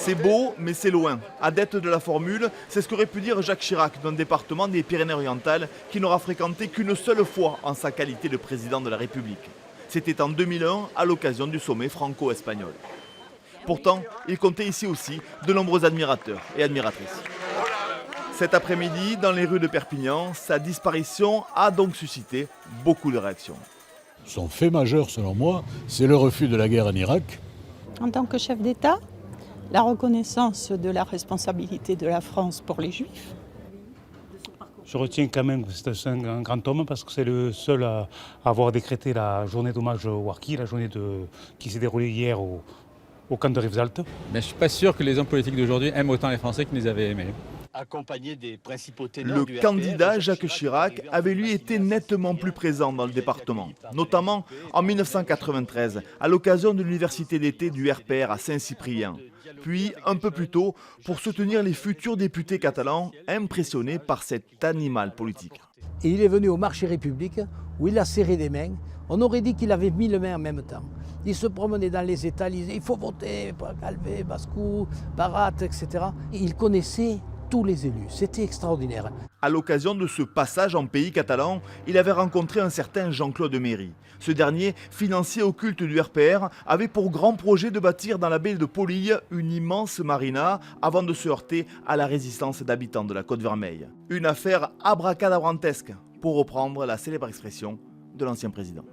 C'est beau, mais c'est loin. Adepte de la formule, c'est ce qu'aurait pu dire Jacques Chirac d'un département des Pyrénées-Orientales qui n'aura fréquenté qu'une seule fois en sa qualité de président de la République. C'était en 2001, à l'occasion du sommet franco-espagnol. Pourtant, il comptait ici aussi de nombreux admirateurs et admiratrices. Cet après-midi, dans les rues de Perpignan, sa disparition a donc suscité beaucoup de réactions. Son fait majeur, selon moi, c'est le refus de la guerre en Irak. En tant que chef d'État, la reconnaissance de la responsabilité de la France pour les Juifs. Je retiens quand même que c'est un grand homme parce que c'est le seul à avoir décrété la journée d'hommage aux harkis, la journée qui s'est déroulée hier au camp de Rivesaltes. Mais je ne suis pas sûr que les hommes politiques d'aujourd'hui aiment autant les Français qu'ils les avaient aimés. Accompagné des principaux ténors Le du candidat RPR, Jacques Chirac avait lui été nettement plus présent dans le département, notamment en 1993, à l'occasion de l'université d'été du RPR à Saint-Cyprien. Puis, un peu plus tôt, pour soutenir les futurs députés catalans impressionnés par cet animal politique. Et il est venu au marché République où il a serré des mains. On aurait dit qu'il avait mis les mains en même temps. Il se promenait dans les États, il disait il faut voter pour Calvé, Bascou, Barat, etc. Et il connaissait tous les élus, c'était extraordinaire. À l'occasion de ce passage en pays catalan, il avait rencontré un certain Jean-Claude Méry. Ce dernier, financier occulte du RPR, avait pour grand projet de bâtir dans la baie de Polille une immense marina avant de se heurter à la résistance d'habitants de la Côte-Vermeille. Une affaire abracadabrantesque, pour reprendre la célèbre expression de l'ancien président.